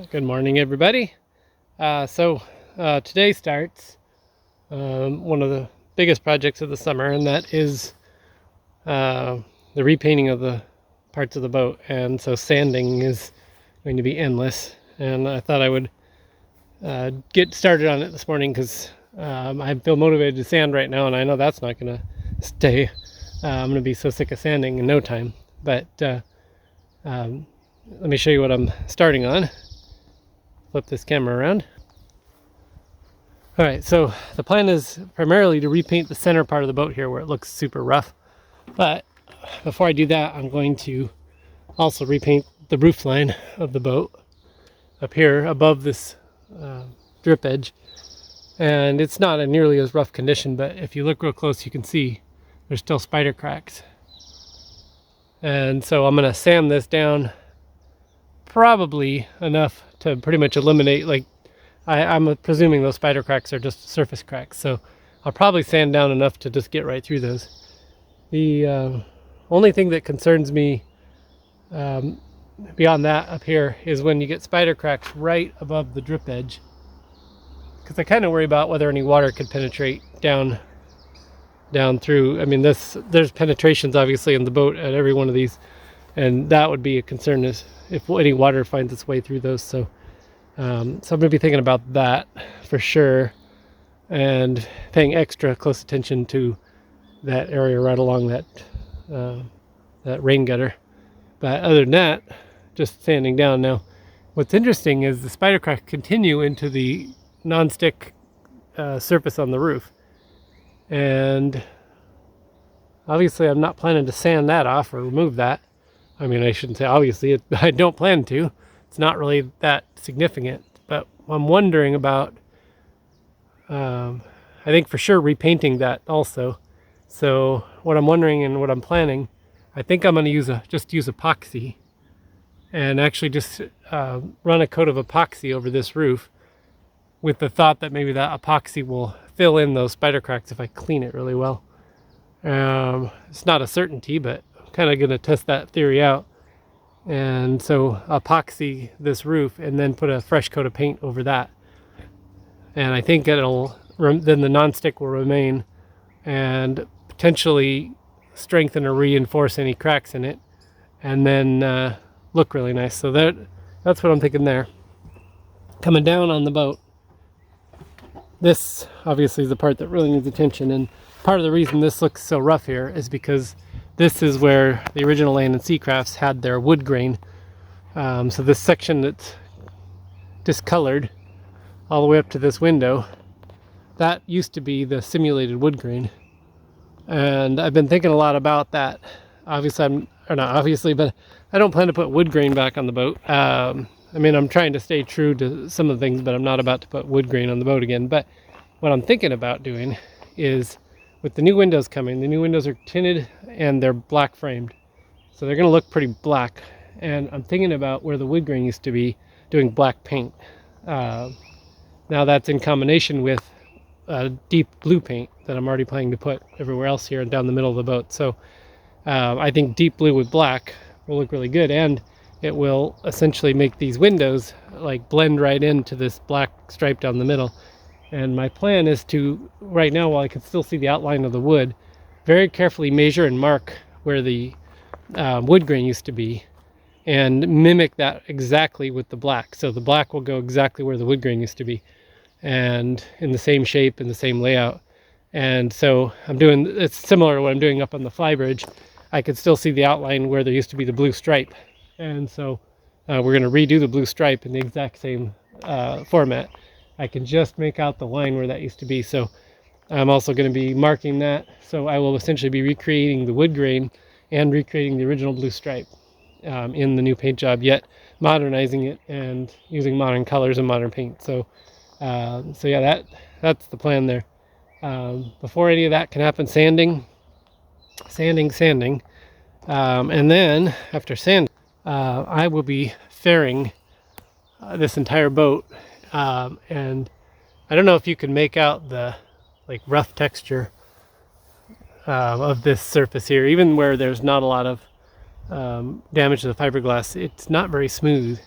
Good morning, everybody. Today starts one of the biggest projects of the summer, and that is the repainting of the parts of the boat. And so sanding is going to be endless. And I thought I would get started on it this morning because I feel motivated to sand right now, and I know that's not going to stay. I'm going to be so sick of sanding in no time. But let me show you what I'm starting on. Flip this camera around. All right, so the plan is primarily to repaint the center part of the boat here where it looks super rough. But before I do that, I'm going to also repaint the roof line of the boat up here above this drip edge. And it's not in nearly as rough condition, but if you look real close, you can see there's still spider cracks. And so I'm gonna sand this down probably enough to pretty much eliminate, like, I'm presuming those spider cracks are just surface cracks, so I'll probably sand down enough to just get right through those. The only thing that concerns me beyond that up here is when you get spider cracks right above the drip edge, because I kind of worry about whether any water could penetrate down through. I mean, there's penetrations obviously in the boat at every one of these, and that would be a concern, is if any water finds its way through those. So I'm going to be thinking about that for sure, and paying extra close attention to that area right along that rain gutter. But other than that, just sanding down. Now, what's interesting is the spider cracks continue into the non-stick surface on the roof, and obviously I'm not planning to sand that off or remove that. I mean, I shouldn't say obviously, I don't plan to. It's not really that significant, but I'm wondering about, I think for sure repainting that also. So what I'm wondering and what I'm planning, I think I'm going to just use epoxy, and actually just run a coat of epoxy over this roof, with the thought that maybe that epoxy will fill in those spider cracks if I clean it really well. It's not a certainty, but I'm kind of going to test that theory out. And so epoxy this roof and then put a fresh coat of paint over that. And I think then the nonstick will remain and potentially strengthen or reinforce any cracks in it, and then look really nice. So that's what I'm thinking there. Coming down on the boat, this obviously is the part that really needs attention, and part of the reason this looks so rough here is because this is where the original Land and Sea Crafts had their wood grain. So this section that's discolored all the way up to this window, that used to be the simulated wood grain. And I've been thinking a lot about that. Obviously, but I don't plan to put wood grain back on the boat. I mean, I'm trying to stay true to some of the things, but I'm not about to put wood grain on the boat again. But what I'm thinking about doing is, with the new windows coming, the new windows are tinted and they're black framed. So they're going to look pretty black. And I'm thinking about where the wood grain used to be, doing black paint. Now that's in combination with deep blue paint that I'm already planning to put everywhere else here and down the middle of the boat. So I think deep blue with black will look really good, and it will essentially make these windows like blend right into this black stripe down the middle. And my plan is to, right now, while I can still see the outline of the wood, very carefully measure and mark where the wood grain used to be, and mimic that exactly with the black. So the black will go exactly where the wood grain used to be, and in the same shape and the same layout. And so it's similar to what I'm doing up on the flybridge. I could still see the outline where there used to be the blue stripe. And so we're going to redo the blue stripe in the exact same format. I can just make out the line where that used to be. So I'm also going to be marking that. So I will essentially be recreating the wood grain and recreating the original blue stripe in the new paint job, yet modernizing it and using modern colors and modern paint. So yeah, that's the plan there. Before any of that can happen, sanding. And then after sanding, I will be fairing this entire boat. And I don't know if you can make out the rough texture of this surface here, even where there's not a lot of damage to the fiberglass. It's not very smooth,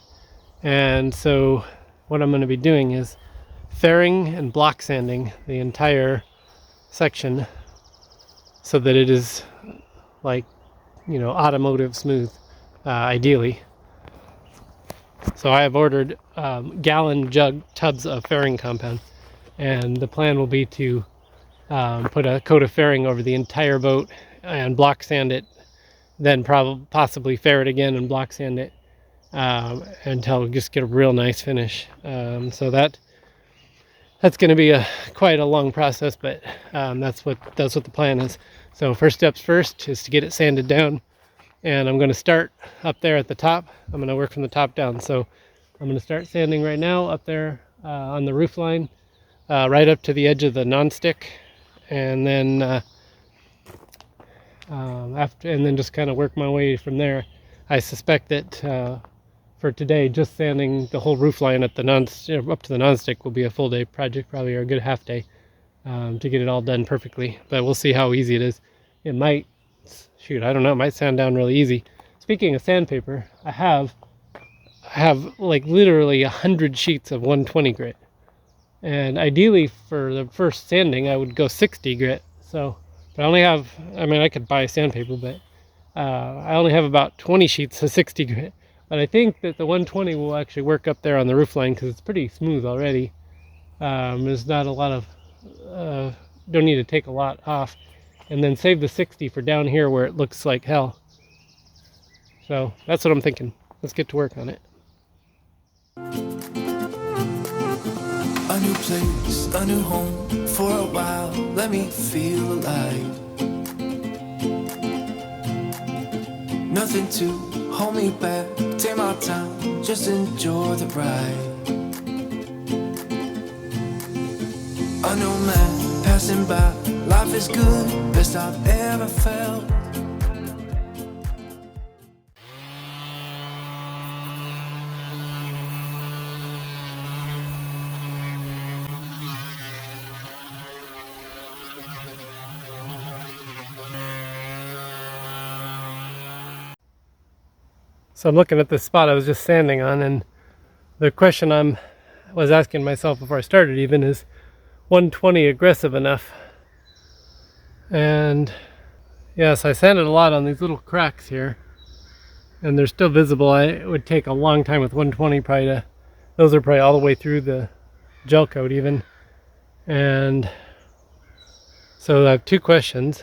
And so what I'm going to be doing is fairing and block sanding the entire section so that it is like, you know, automotive smooth, ideally. So I have ordered gallon jug tubs of fairing compound, and the plan will be to put a coat of fairing over the entire boat and block sand it, then possibly fair it again and block sand it until we just get a real nice finish. So that's going to be quite a long process, but that's what the plan is. So first steps first is to get it sanded down, and I'm going to start up there at the top. I'm going to work from the top down. So I'm going to start sanding right now up there on the roof line, right up to the edge of the nonstick, and then then just kind of work my way from there. I suspect that for today, just sanding the whole roof line at the up to the nonstick will be a full day project, probably, or a good half day, to get it all done perfectly. But we'll see how easy it is. It might, I don't know, it might sound down really easy. Speaking of sandpaper, I have like literally 100 sheets of 120 grit, and ideally for the first sanding I would go 60 grit. So, but I only have, I mean, I could buy sandpaper, but I only have about 20 sheets of 60 grit. But I think that the 120 will actually work up there on the roof line because it's pretty smooth already. There's not a lot of, don't need to take a lot off, and then save the 60 for down here where it looks like hell. So that's what I'm thinking. Let's get to work on it. A new place, a new home, for a while, let me feel alive. Nothing to hold me back, take my time, just enjoy the ride. A new man passing by, life is good, best I've ever felt. So I'm looking at this spot I was just sanding on, and the question I was asking myself before I started even is, 120 aggressive enough? And yes, I sanded a lot on these little cracks here, and they're still visible. It would take a long time with 120 probably to, those are probably all the way through the gel coat even. And so I have two questions.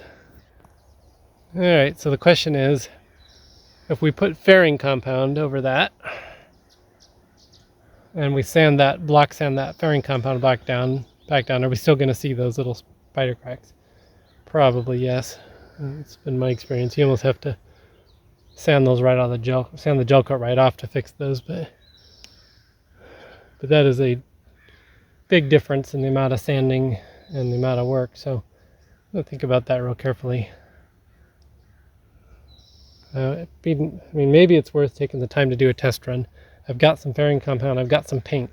All right, so the question is, if we put fairing compound over that, and we block sand that fairing compound back down, are we still going to see those little spider cracks? Probably yes. It's been my experience. You almost have to sand those right out of the gel coat right off to fix those, but that is a big difference in the amount of sanding and the amount of work. So I'm going to think about that real carefully. I mean, maybe it's worth taking the time to do a test run. I've got some fairing compound, I've got some paint.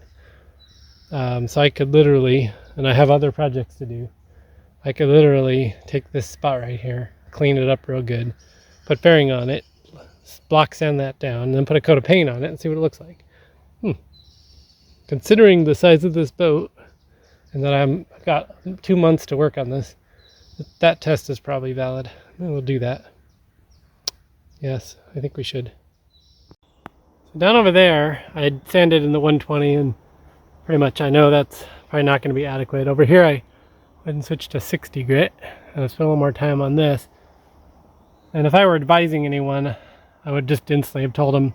So I could literally, and I have other projects to do, I could literally take this spot right here, clean it up real good, put fairing on it, block sand that down, and then put a coat of paint on it and see what it looks like. Considering the size of this boat, and that I've got 2 months to work on this, that test is probably valid. We'll do that. Yes, I think we should. So down over there, I had sanded in the 120, and pretty much I know that's probably not going to be adequate. Over here, I went and switched to 60 grit, and I spent a little more time on this. And if I were advising anyone, I would just instantly have told them,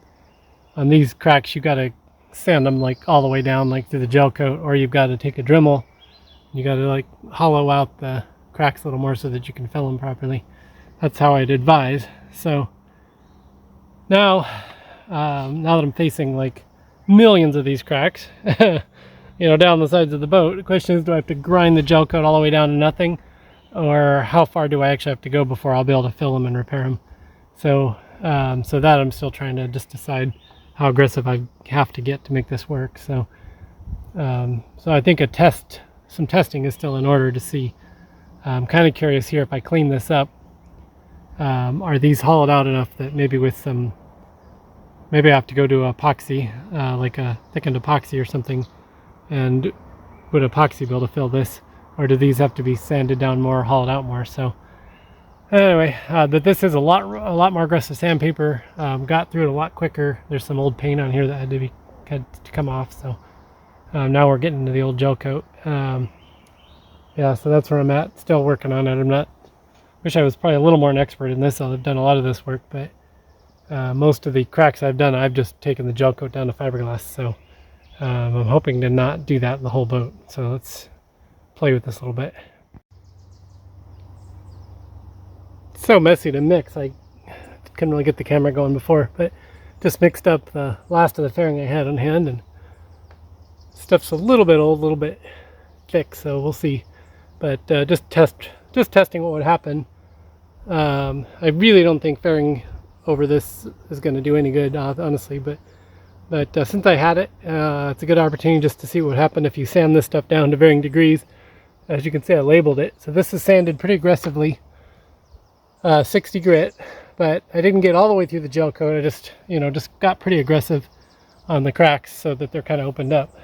on these cracks, you got to sand them like all the way down, like through the gel coat, or you've got to take a Dremel. You got to like hollow out the cracks a little more so that you can fill them properly. That's how I'd advise. So now that I'm facing like millions of these cracks, you know, down the sides of the boat, the question is, do I have to grind the gel coat all the way down to nothing, or how far do I actually have to go before I'll be able to fill them and repair them? So that I'm still trying to just decide how aggressive I have to get to make this work. So I think some testing is still in order to see. I'm kind of curious here, if I clean this up, are these hollowed out enough that maybe with some maybe I have to go to epoxy, like a thickened epoxy or something. And would epoxy be able to fill this, or do these have to be sanded down more, hauled out more? So anyway, but this is a lot more aggressive sandpaper. Got through it a lot quicker. There's some old paint on here that had to come off. So now we're getting to the old gel coat. Yeah, so that's where I'm at. Still working on it. Wish I was probably a little more an expert in this. I've done a lot of this work, but most of the cracks I've done, I've just taken the gel coat down to fiberglass. So I'm hoping to not do that in the whole boat. So let's play with this a little bit. It's so messy to mix. I couldn't really get the camera going before, but just mixed up the last of the fairing I had on hand, and stuff's a little bit old, a little bit thick, so we'll see. But just testing what would happen. I really don't think fairing over this is going to do any good, honestly, but since I had it, it's a good opportunity just to see what would happen if you sand this stuff down to varying degrees. As you can see, I labeled it. So this is sanded pretty aggressively, 60 grit, but I didn't get all the way through the gel coat. I just got pretty aggressive on the cracks so that they're kind of opened up.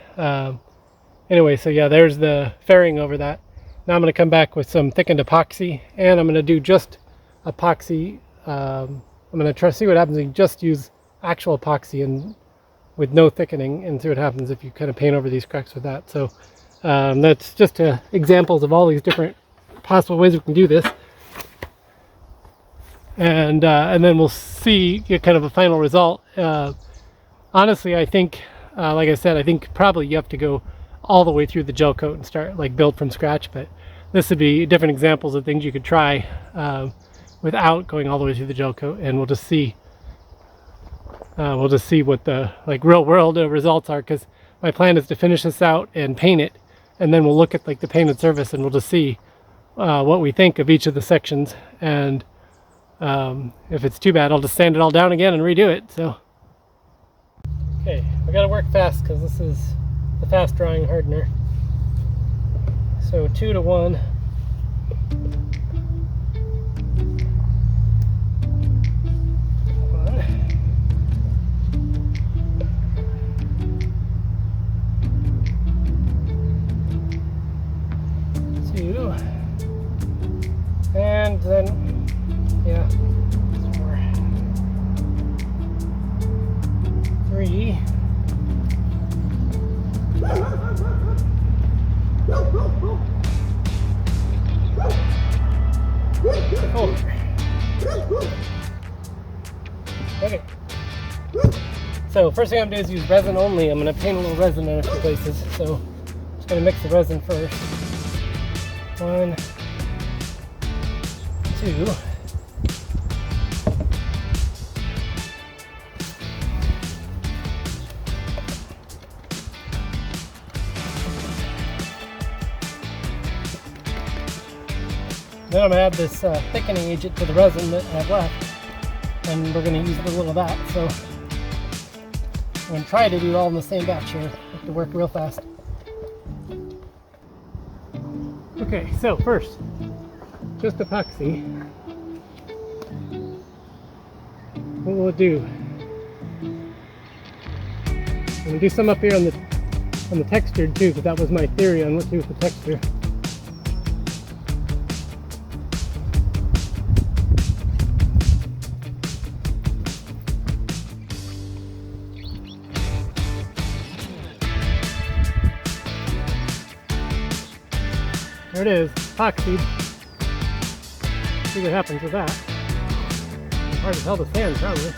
Anyway, so yeah, there's the fairing over that. Now I'm going to come back with some thickened epoxy, and I'm going to do just epoxy. I'm going to try to see what happens if you just use actual epoxy and with no thickening, and see what happens if you kind of paint over these cracks with that. So that's just examples of all these different possible ways we can do this, and then we'll get kind of a final result. Honestly, I think, like I said, I think probably you have to go all the way through the gel coat and start build from scratch. But this would be different examples of things you could try without going all the way through the gel coat, and we'll just see. We'll just see what the real world results are, because my plan is to finish this out and paint it, and then we'll look at the painted surface, and we'll just see what we think of each of the sections. And if it's too bad, I'll just sand it all down again and redo it. So okay, we got to work fast because this is the fast drying hardener. So 2 to 1. 2, and then yeah, 4, 3. Oh. Okay. So first thing I'm going to do is use resin only. I'm going to paint a little resin in a few places. So I'm just going to mix the resin first. 1, 2. Then I'm going to add this thickening agent to the resin that I have left, and we're going to use a little of that. So I'm going to try to do it all in the same batch here. I have to work real fast. Okay, so first, just epoxy. What will it do? I'm going to do some up here on the textured too, because that was my theory on what to do with the texture. There it is, epoxied. See what happens with that. Hard as hell to sand, probably.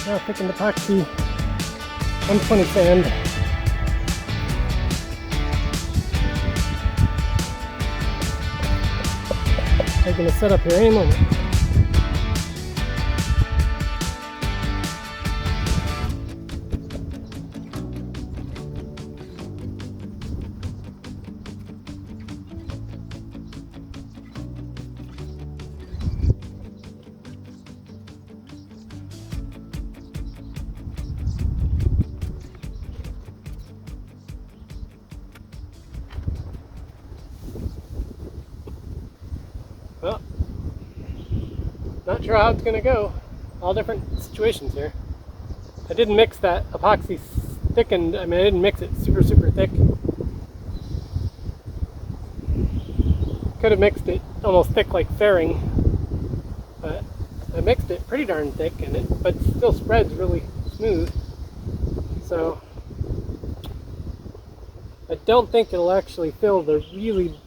Now thicken the epoxy, 120 sand. I'm going to set up here any moment. Well, not sure how it's going to go. All different situations here. I didn't mix that epoxy thickened. I mean, I didn't mix it super thick. Could have mixed it almost thick like fairing, but I mixed it pretty darn thick, but still spreads really smooth. So I don't think it'll actually fill the really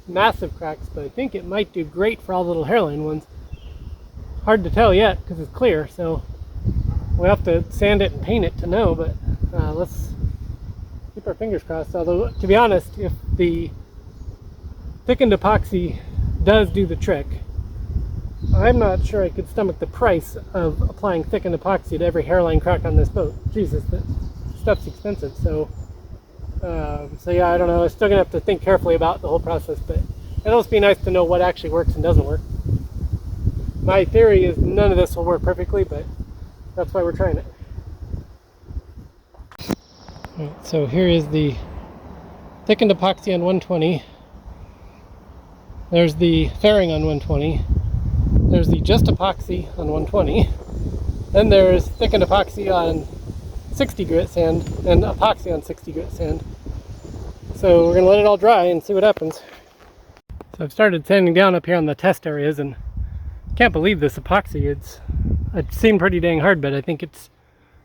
massive cracks, but I think it might do great for all the little hairline ones. Hard to tell yet because it's clear, so we'll have to sand it and paint it to know, but let's keep our fingers crossed. Although, to be honest, if the thickened epoxy does do the trick, I'm not sure I could stomach the price of applying thickened epoxy to every hairline crack on this boat. Jesus, the stuff's expensive, so yeah, I don't know. I'm still gonna have to think carefully about the whole process, but it'll just be nice to know what actually works and doesn't work. My theory is none of this will work perfectly, but that's why we're trying it. All right, so here is the thickened epoxy on 120. There's the fairing on 120. There's the just epoxy on 120. Then there's thickened epoxy on 60 grit sand and epoxy on 60 grit sand. So we're going to let it all dry and see what happens. So I've started sanding down up here on the test areas, and can't believe this epoxy. It seemed pretty dang hard, but I think it's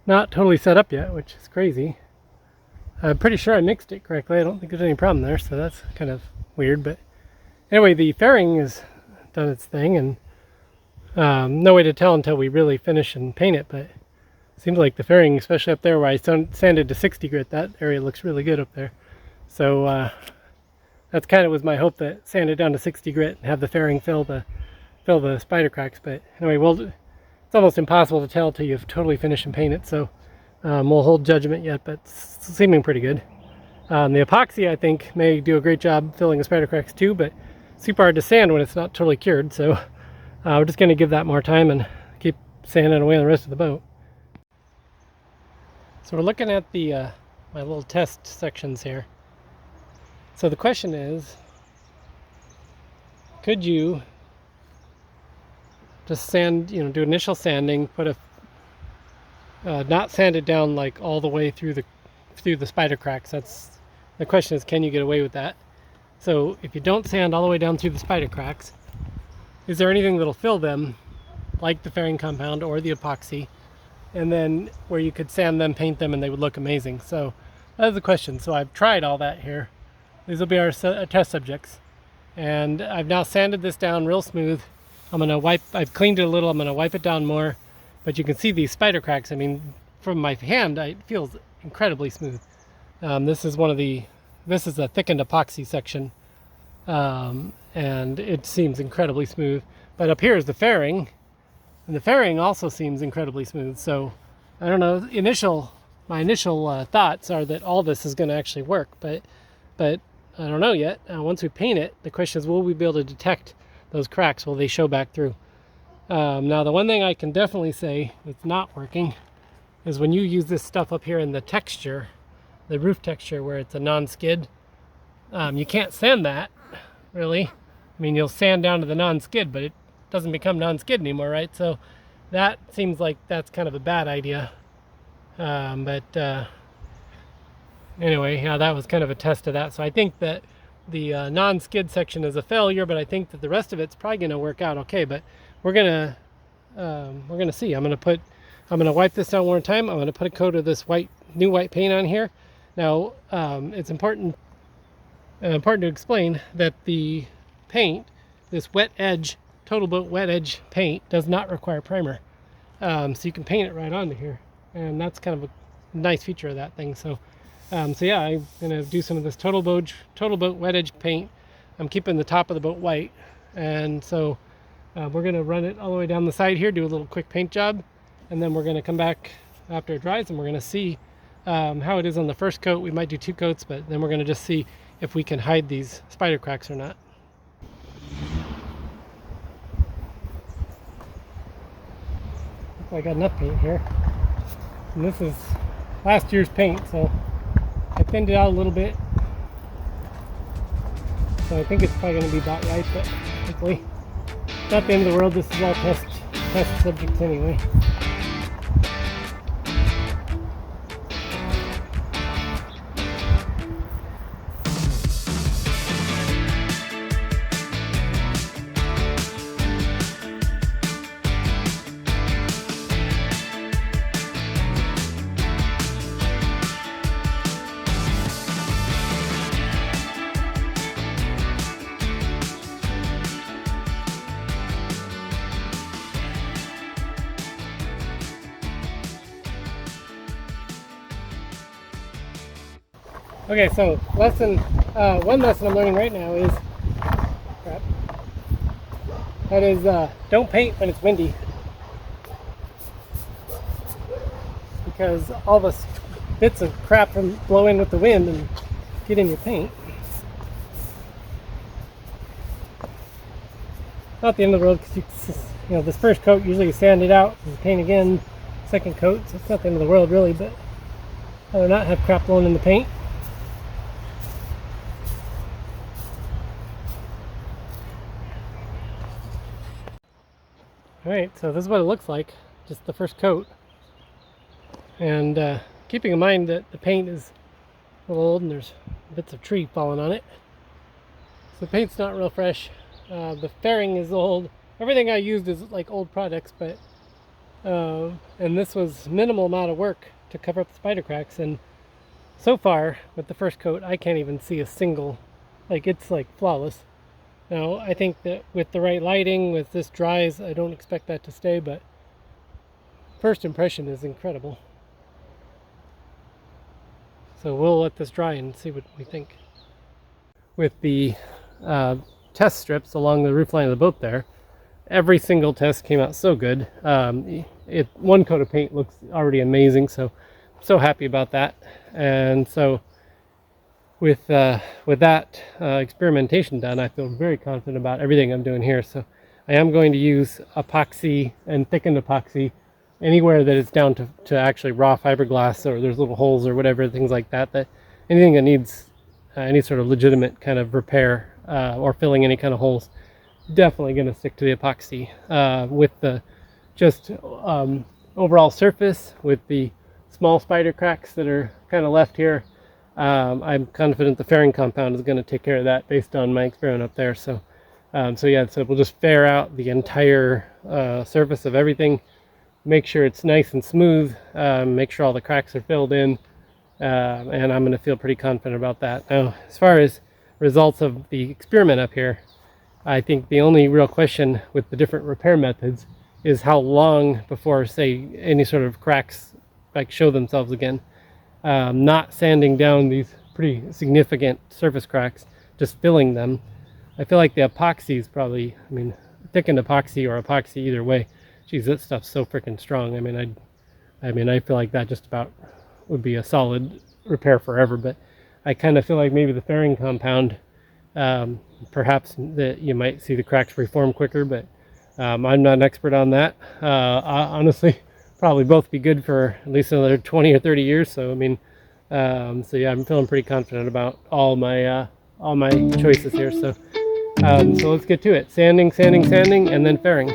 not totally set up yet, which is crazy. I'm pretty sure I mixed it correctly. I don't think there's any problem there, so that's kind of weird. But anyway, the fairing has done its thing, and no way to tell until we really finish and paint it, but it seems like the fairing, especially up there where I sanded to 60 grit, that area looks really good up there. So that's kind of was my hope, that sand it down to 60 grit and have the fairing fill the spider cracks. But anyway, it's almost impossible to tell till you've totally finished and paint it, so we'll hold judgment yet, but it's seeming pretty good. The epoxy, I think, may do a great job filling the spider cracks too, but super hard to sand when it's not totally cured, so we're just going to give that more time and keep sanding away on the rest of the boat. So we're looking at the my little test sections here. So the question is, could you just sand, do initial sanding, put not sand it down like all the way through the spider cracks? That's the question, is can you get away with that? So if you don't sand all the way down through the spider cracks, is there anything that'll fill them, like the fairing compound or the epoxy, and then where you could sand them, paint them, and they would look amazing? So that's the question. So I've tried all that here. These will be our test subjects, and I've now sanded this down real smooth. I've cleaned it a little. I'm gonna wipe it down more, but you can see these spider cracks. I mean, from my hand, it feels incredibly smooth. This is a thickened epoxy section, and it seems incredibly smooth. But up here is the fairing, and the fairing also seems incredibly smooth. So I don't know. My initial thoughts are that all this is going to actually work, but I don't know yet. Once we paint it, the question is, will we be able to detect those cracks? Will they show back through? Now, the one thing I can definitely say that's not working is when you use this stuff up here in the texture, the roof texture, where it's a non-skid, you can't sand that, really. I mean, you'll sand down to the non-skid, but it doesn't become non-skid anymore, right? So that seems like that's kind of a bad idea. Anyway, yeah, that was kind of a test of that. So I think that the non-skid section is a failure, but I think that the rest of it's probably going to work out okay. But we're gonna see. I'm gonna wipe this down one more time. I'm gonna put a coat of this new white paint on here. Now, it's important to explain that the paint, this wet edge, Total Boat wet edge paint, does not require primer. So you can paint it right onto here, and that's kind of a nice feature of that thing. So yeah, I'm gonna do some of this Total Boat wet edge paint. I'm keeping the top of the boat white, and so we're gonna run it all the way down the side here, do a little quick paint job, and then we're gonna come back after it dries and we're gonna see how it is on the first coat. We might do 2 coats, but then we're gonna just see if we can hide these spider cracks or not. I got enough paint here, and this is last year's paint, so I thinned it out a little bit, so I think it's probably going to be about right, but hopefully not the end of the world. This is all test subjects anyway. Okay, so one lesson I'm learning right now is, don't paint when it's windy, because all the bits of crap from blow in with the wind and get in your paint. Not the end of the world, because you know, this first coat usually you sand it out and paint again, second coat, so it's not the end of the world really, but I'd rather not have crap blown in the paint. Alright, so this is what it looks like, just the first coat. And keeping in mind that the paint is a little old and there's bits of tree falling on it. So the paint's not real fresh. The fairing is old. Everything I used is like old products, but and this was minimal amount of work to cover up the spider cracks. And so far, with the first coat, I can't even see a single, like it's like flawless. Now, I think that with the right lighting, with this dries, I don't expect that to stay, but first impression is incredible. So we'll let this dry and see what we think. With the test strips along the roofline of the boat there, every single test came out so good. One coat of paint looks already amazing, so I'm so happy about that. And so with that experimentation done, I feel very confident about everything I'm doing here. So I am going to use epoxy and thickened epoxy anywhere that it's down to actually raw fiberglass, or there's little holes or whatever, things like that, that anything that needs any sort of legitimate kind of repair or filling any kind of holes, definitely going to stick to the epoxy. With the just overall surface, with the small spider cracks that are kind of left here, I'm confident the fairing compound is going to take care of that based on my experiment up there. So so we'll just fair out the entire surface of everything, make sure it's nice and smooth, make sure all the cracks are filled in, and I'm going to feel pretty confident about that. Now, as far as results of the experiment up here, I think the only real question with the different repair methods is how long before, say, any sort of cracks like show themselves again. Not sanding down these pretty significant surface cracks, just filling them. I feel like the epoxy is probably, I mean, thickened epoxy or epoxy, either way, geez, that stuff's so freaking strong. I feel like that just about would be a solid repair forever. But I kind of feel like maybe the fairing compound, perhaps that you might see the cracks reform quicker, but I'm not an expert on that. Honestly, probably both be good for at least another 20 or 30 years. So I mean, so yeah, I'm feeling pretty confident about all my choices here. So let's get to it. Sanding, and then fairing.